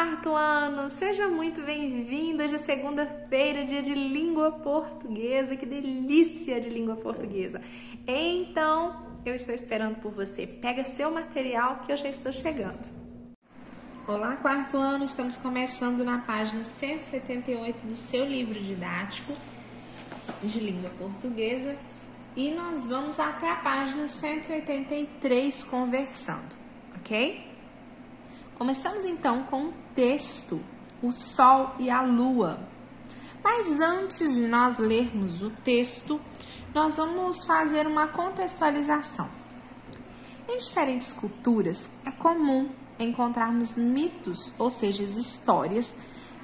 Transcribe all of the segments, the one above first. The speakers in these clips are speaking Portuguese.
quarto ano! Seja muito bem-vindo! Hoje é segunda-feira, dia de língua portuguesa. Que delícia de língua portuguesa! Então, eu estou esperando por você. Pega seu material que eu já estou chegando. Olá, quarto ano! Estamos começando na página 178 do seu livro didático de língua portuguesa e nós vamos até a página 183 conversando, ok? Começamos então com o texto, o sol e a lua. Mas antes de nós lermos o texto, nós vamos fazer uma contextualização. Em diferentes culturas, é comum encontrarmos mitos, ou seja, histórias,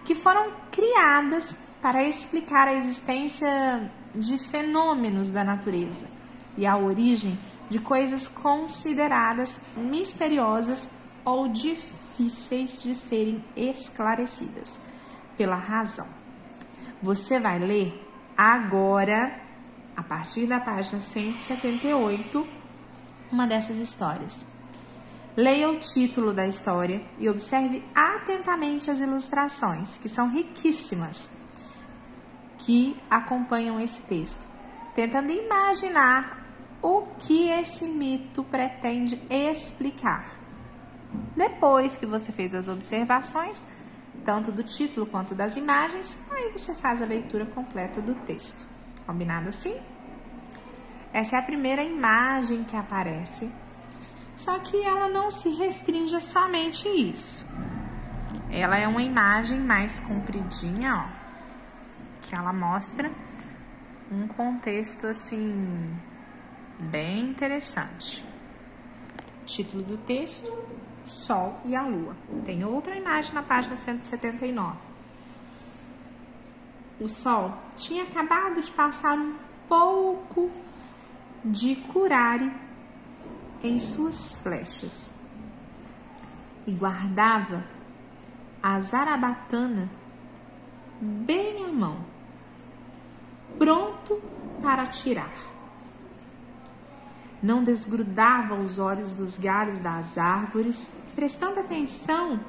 que foram criadas para explicar a existência de fenômenos da natureza e a origem de coisas consideradas misteriosas ou difíceis de serem esclarecidas pela razão. Você vai ler agora, a partir da página 178, uma dessas histórias. Leia o título da história e observe atentamente as ilustrações, que são riquíssimas, que acompanham esse texto, tentando imaginar o que esse mito pretende explicar. Depois que você fez as observações, tanto do título quanto das imagens, aí você faz a leitura completa do texto. Combinado assim? Essa é a primeira imagem que aparece, só que ela não se restringe a somente isso. Ela é uma imagem mais compridinha, ó, que ela mostra um contexto assim bem interessante. Título do texto: Sol e a Lua. Tem outra imagem na página 179. O Sol tinha acabado de passar um pouco de curare em suas flechas e guardava a zarabatana bem à mão, pronto para atirar. Não desgrudava os olhos dos galhos das árvores, prestando atenção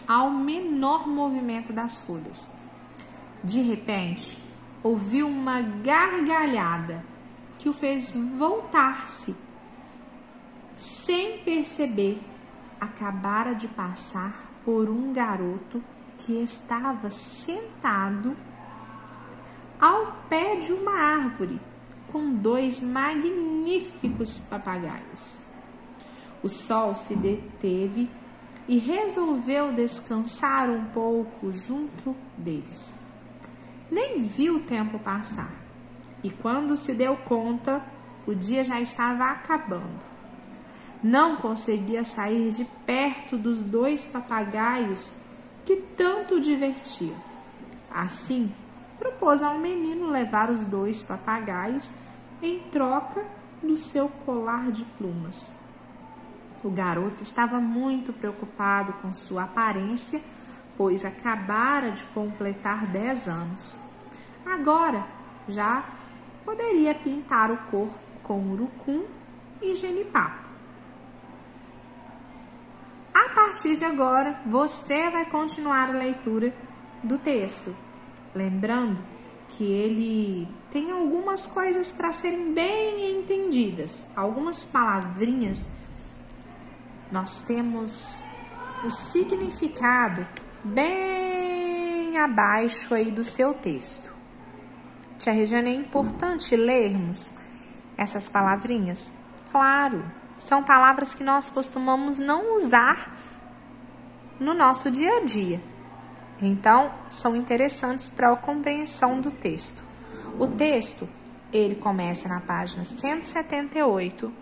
ao menor movimento das folhas. De repente, ouviu uma gargalhada que o fez voltar-se. Sem perceber, acabara de passar por um garoto que estava sentado ao pé de uma árvore, com dois magníficos papagaios. O sol se deteve e resolveu descansar um pouco junto deles. Nem viu o tempo passar, e quando se deu conta, o dia já estava acabando. Não conseguia sair de perto dos dois papagaios que tanto o divertiam. Assim, propôs ao menino levar os dois papagaios em troca do seu colar de plumas. O garoto estava muito preocupado com sua aparência, pois acabara de completar 10 anos. Agora já poderia pintar o corpo com urucum e genipapo. A partir de agora, você vai continuar a leitura do texto. Lembrando que ele tem algumas coisas para serem bem entendidas. Algumas palavrinhas, nós temos o significado bem abaixo aí do seu texto. Tia Regiane, é importante lermos essas palavrinhas? Claro, são palavras que nós costumamos não usar no nosso dia a dia. Então, são interessantes para a compreensão do texto. O texto, ele começa na página 178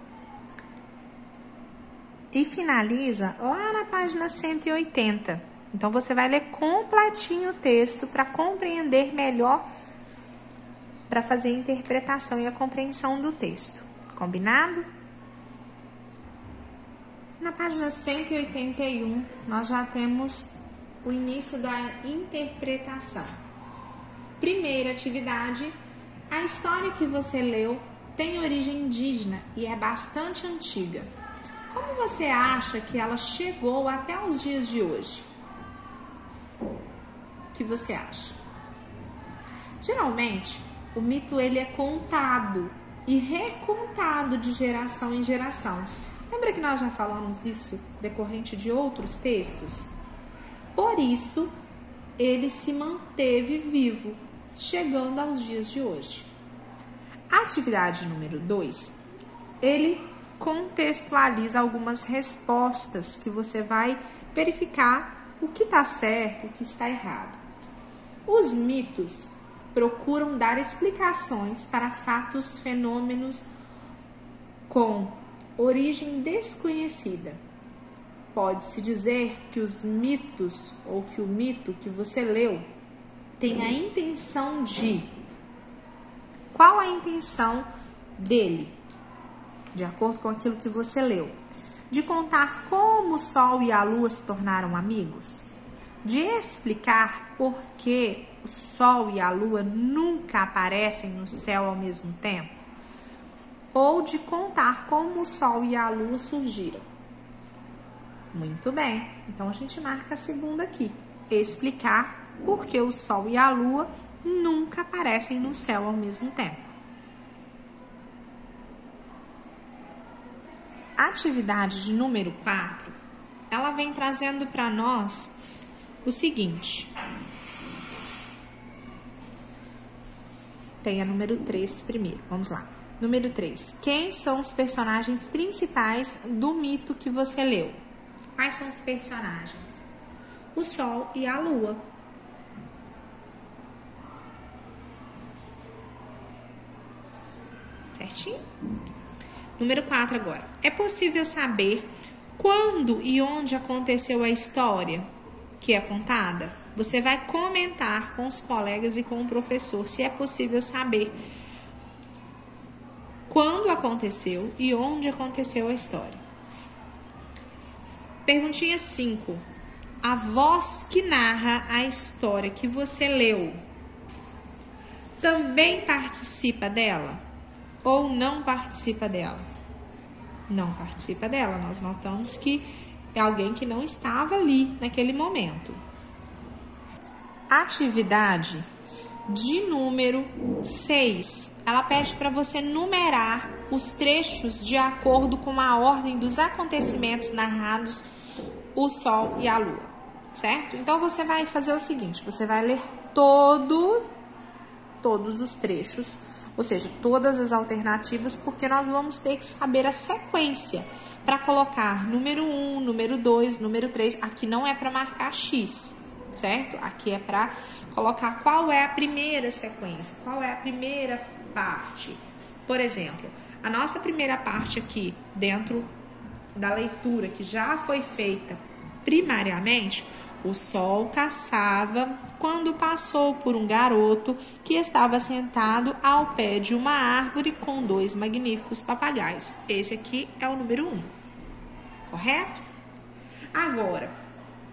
e finaliza lá na página 180. Então, você vai ler completinho o texto para compreender melhor, para fazer a interpretação e a compreensão do texto. Combinado? Na página 181, nós já temos o início da interpretação. Primeira atividade: a história que você leu tem origem indígena e é bastante antiga. Como você acha que ela chegou até os dias de hoje? que você acha? Geralmente, o mito ele é contado e recontado de geração em geração. Lembra que nós já falamos isso decorrente de outros textos? Por isso, ele se manteve vivo, chegando aos dias de hoje. A atividade número 2, ele contextualiza algumas respostas que você vai verificar o que está certo e o que está errado. Os mitos procuram dar explicações para fatos, fenômenos com origem desconhecida. Pode-se dizer que os mitos ou que o mito que você leu tem a intenção de... Qual a intenção dele? De acordo com aquilo que você leu. De contar como o Sol e a Lua se tornaram amigos? De explicar por que o Sol e a Lua nunca aparecem no céu ao mesmo tempo? Ou de contar como o Sol e a Lua surgiram? Muito bem, então a gente marca a segunda aqui. Explicar por que o Sol e a Lua nunca aparecem no céu ao mesmo tempo. A atividade de número 4, ela vem trazendo para nós o seguinte. Tem a número 3 primeiro, vamos lá. Número 3. Quem são os personagens principais do mito que você leu? Quais são os personagens? O Sol e a Lua. Certinho? Número 4 agora. É possível saber quando e onde aconteceu a história que é contada? Você vai comentar com os colegas e com o professor se é possível saber quando aconteceu e onde aconteceu a história. Perguntinha 5. A voz que narra a história que você leu também participa dela ou não participa dela? Não participa dela. Nós notamos que é alguém que não estava ali naquele momento. Atividade de número 6. Ela pede para você numerar os trechos de acordo com a ordem dos acontecimentos narrados o Sol e a Lua, certo? Então, você vai fazer o seguinte, você vai ler todos os trechos, ou seja, todas as alternativas, porque nós vamos ter que saber a sequência para colocar número 1, número 2, número 3. Aqui não é para marcar X, certo? Aqui é para colocar qual é a primeira sequência, qual é a primeira parte. Por exemplo, a nossa primeira parte aqui, dentro da leitura que já foi feita primariamente, o Sol caçava quando passou por um garoto que estava sentado ao pé de uma árvore com 2 magníficos papagaios. Esse aqui é o número 1, correto? Agora,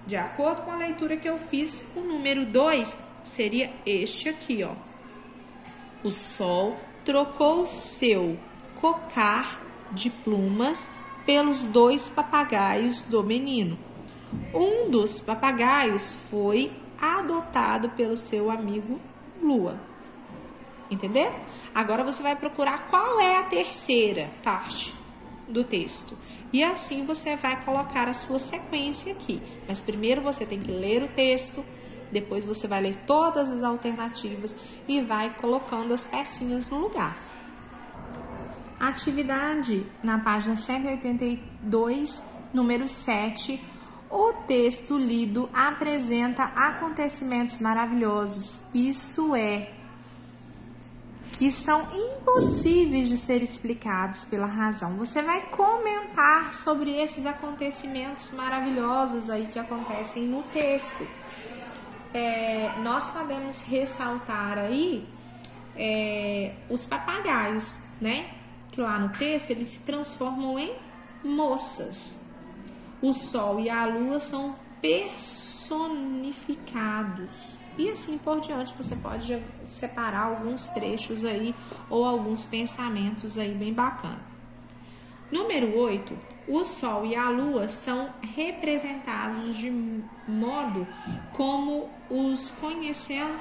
de acordo com a leitura que eu fiz, o número 2 seria este aqui, ó. O Sol trocou seu cocar de plumas pelos 2 papagaios do menino. Um dos papagaios foi adotado pelo seu amigo Lua. Entendeu? Agora você vai procurar qual é a terceira parte do texto. E assim você vai colocar a sua sequência aqui. Mas primeiro você tem que ler o texto, depois você vai ler todas as alternativas e vai colocando as pecinhas no lugar. Atividade na página 182, número 7. O texto lido apresenta acontecimentos maravilhosos. Isso é, que são impossíveis de ser explicados pela razão. Você vai comentar sobre esses acontecimentos maravilhosos aí que acontecem no texto. Nós podemos ressaltar aí os papagaios, né? Que lá no texto eles se transformam em moças. O Sol e a Lua são personificados. E assim por diante, você pode separar alguns trechos aí ou alguns pensamentos aí bem bacana. Número 8. o Sol e a Lua são representados de modo como os conhecemos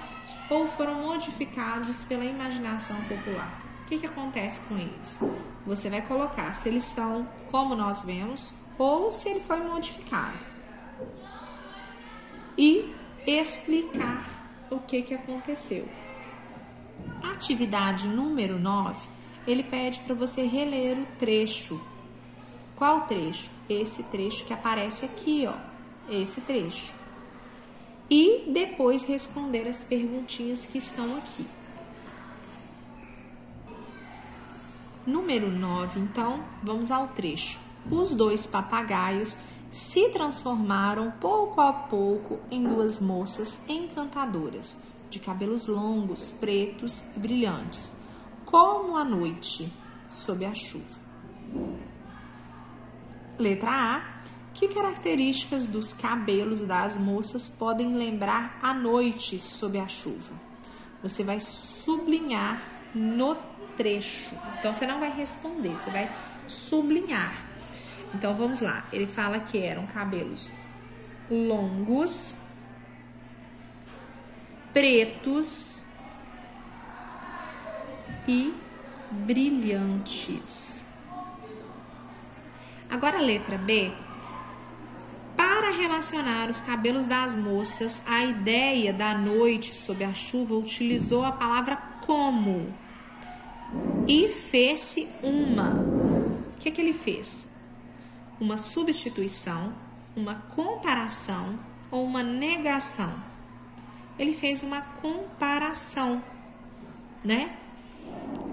ou foram modificados pela imaginação popular. O que acontece com eles? Você vai colocar se eles são como nós vemos ou se ele foi modificado. E explicar o que aconteceu. Atividade número 9, ele pede para você reler o trecho. Qual trecho? Esse trecho que aparece aqui, ó. Esse trecho. E depois responder as perguntinhas que estão aqui. Número 9, então, vamos ao trecho. Os 2 papagaios se transformaram pouco a pouco em 2 moças encantadoras, de cabelos longos, pretos e brilhantes, como a noite sob a chuva. Letra A. Que características dos cabelos das moças podem lembrar a noite sob a chuva? Você vai sublinhar no trecho. Então, você não vai responder, você vai sublinhar. Então, vamos lá. Ele fala que eram cabelos longos, pretos e brilhantes. Agora, a letra B. Para relacionar os cabelos das moças à ideia da noite sob a chuva, utilizou a palavra como e fez-se uma. O que ele fez? Uma substituição, uma comparação ou uma negação? Ele fez uma comparação, né?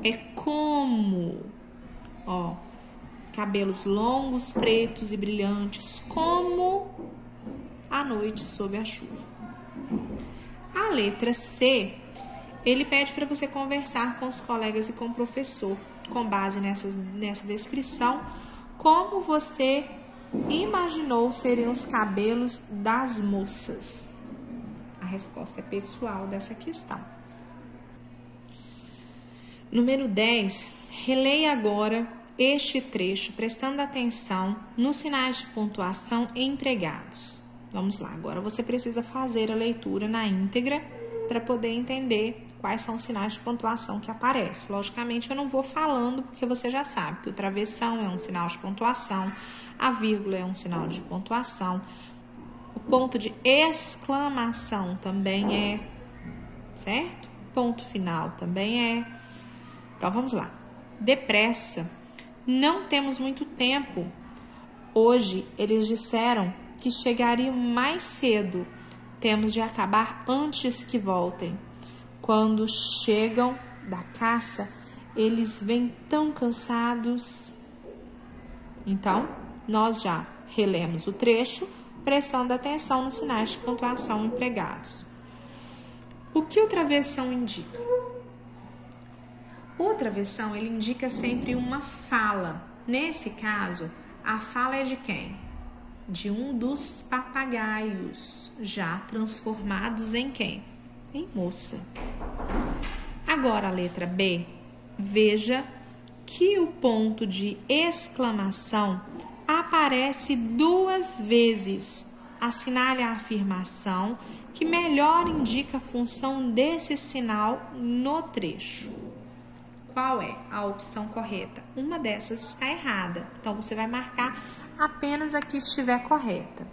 É como, ó, cabelos longos, pretos e brilhantes, como a noite sob a chuva. A letra C, ele pede para você conversar com os colegas e com o professor, com base nessa descrição, como você imaginou seriam os cabelos das moças. A resposta é pessoal dessa questão. Número 10, releia agora este trecho, prestando atenção nos sinais de pontuação empregados. Vamos lá, agora você precisa fazer a leitura na íntegra para poder entender quais são os sinais de pontuação que aparecem. Logicamente, eu não vou falando porque você já sabe que o travessão é um sinal de pontuação, a vírgula é um sinal de pontuação, o ponto de exclamação também é, certo? Ponto final também é. Então, vamos lá. Depressa. Não temos muito tempo. Hoje, eles disseram que chegariam mais cedo. Temos de acabar antes que voltem. Quando chegam da caça, eles vêm tão cansados. Então, nós já relemos o trecho, prestando atenção nos sinais de pontuação empregados. O que o travessão indica? O travessão, ele indica sempre uma fala. Nesse caso, a fala é de quem? De um dos papagaios, já transformados em quem? Em moça. Agora, a letra B. Veja que o ponto de exclamação aparece 2 vezes. Assinale a afirmação que melhor indica a função desse sinal no trecho. Qual é a opção correta? Uma dessas está errada. Então, você vai marcar apenas a que estiver correta.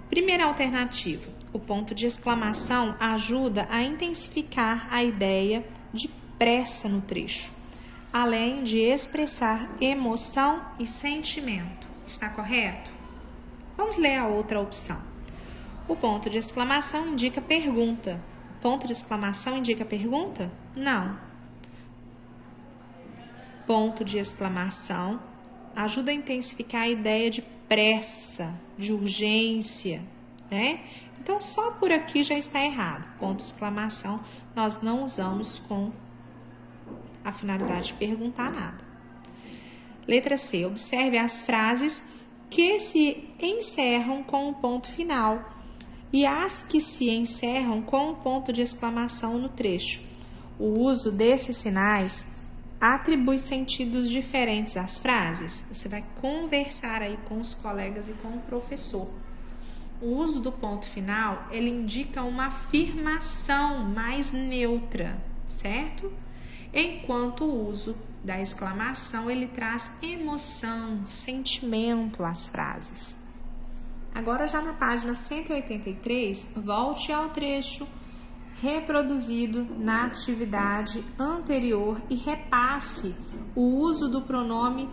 Primeira alternativa. O ponto de exclamação ajuda a intensificar a ideia de pressa no trecho, além de expressar emoção e sentimento. Está correto? Vamos ler a outra opção. O ponto de exclamação indica pergunta. Ponto de exclamação indica pergunta? Não. Ponto de exclamação ajuda a intensificar a ideia de pressa, de urgência, né? Então, só por aqui já está errado. Ponto de exclamação nós não usamos com a finalidade de perguntar nada. Letra C. Observe as frases que se encerram com o ponto final e as que se encerram com o ponto de exclamação no trecho. O uso desses sinais atribui sentidos diferentes às frases. Você vai conversar aí com os colegas e com o professor. O uso do ponto final, ele indica uma afirmação mais neutra, certo? Enquanto o uso da exclamação, ele traz emoção, sentimento às frases. Agora, já na página 183, volte ao trecho reproduzido na atividade anterior e repasse o uso do pronome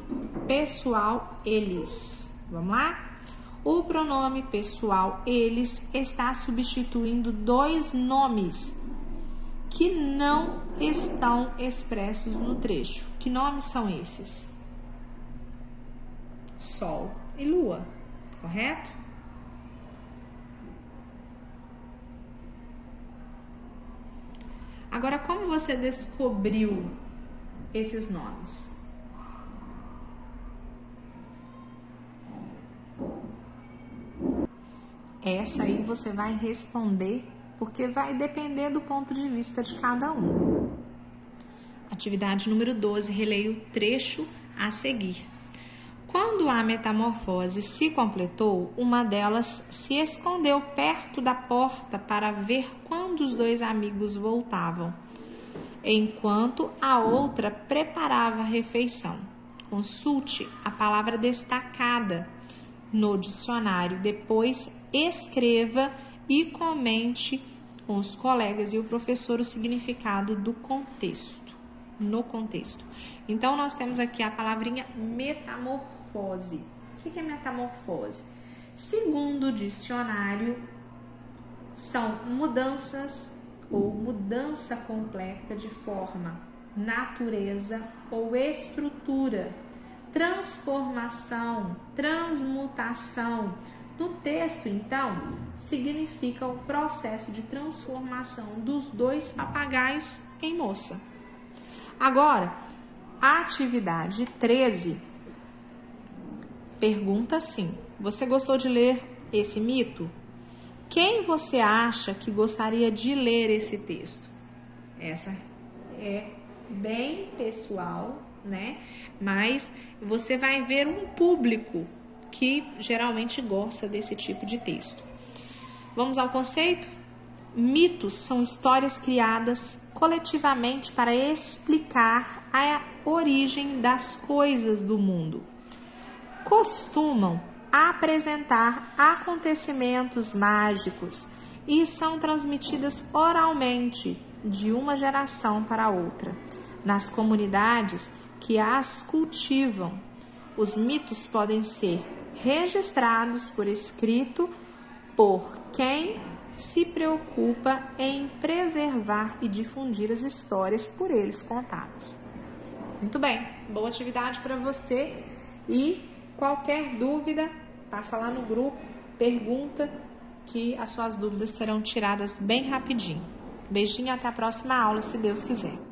pessoal eles. Vamos lá? O pronome pessoal eles está substituindo dois nomes que não estão expressos no trecho. Que nomes são esses? Sol e lua, correto? Agora, como você descobriu esses nomes? Essa aí você vai responder, porque vai depender do ponto de vista de cada um. Atividade número 12, releia o trecho a seguir. Quando a metamorfose se completou, uma delas se escondeu perto da porta para ver quando os dois amigos voltavam, enquanto a outra preparava a refeição. Consulte a palavra destacada no dicionário, depois escreva e comente com os colegas e o professor o significado do contexto, no contexto. Então, nós temos aqui a palavrinha metamorfose. O que é metamorfose? Segundo o dicionário, são mudanças ou mudança completa de forma, natureza ou estrutura, transformação, transmutação. No texto, então, significa o processo de transformação dos dois papagaios em moça. Agora, a atividade 13 pergunta assim: você gostou de ler esse mito? Quem você acha que gostaria de ler esse texto? Essa é bem pessoal, né? Mas você vai ver um público que geralmente gosta desse tipo de texto. Vamos ao conceito? Mitos são histórias criadas coletivamente para explicar a origem das coisas do mundo. Costumam apresentar acontecimentos mágicos e são transmitidas oralmente de uma geração para outra. Nas comunidades que as cultivam, os mitos podem ser registrados por escrito por quem se preocupa em preservar e difundir as histórias por eles contadas. Muito bem, boa atividade para você e qualquer dúvida, passa lá no grupo, pergunta que as suas dúvidas serão tiradas bem rapidinho. Beijinho, até a próxima aula, se Deus quiser.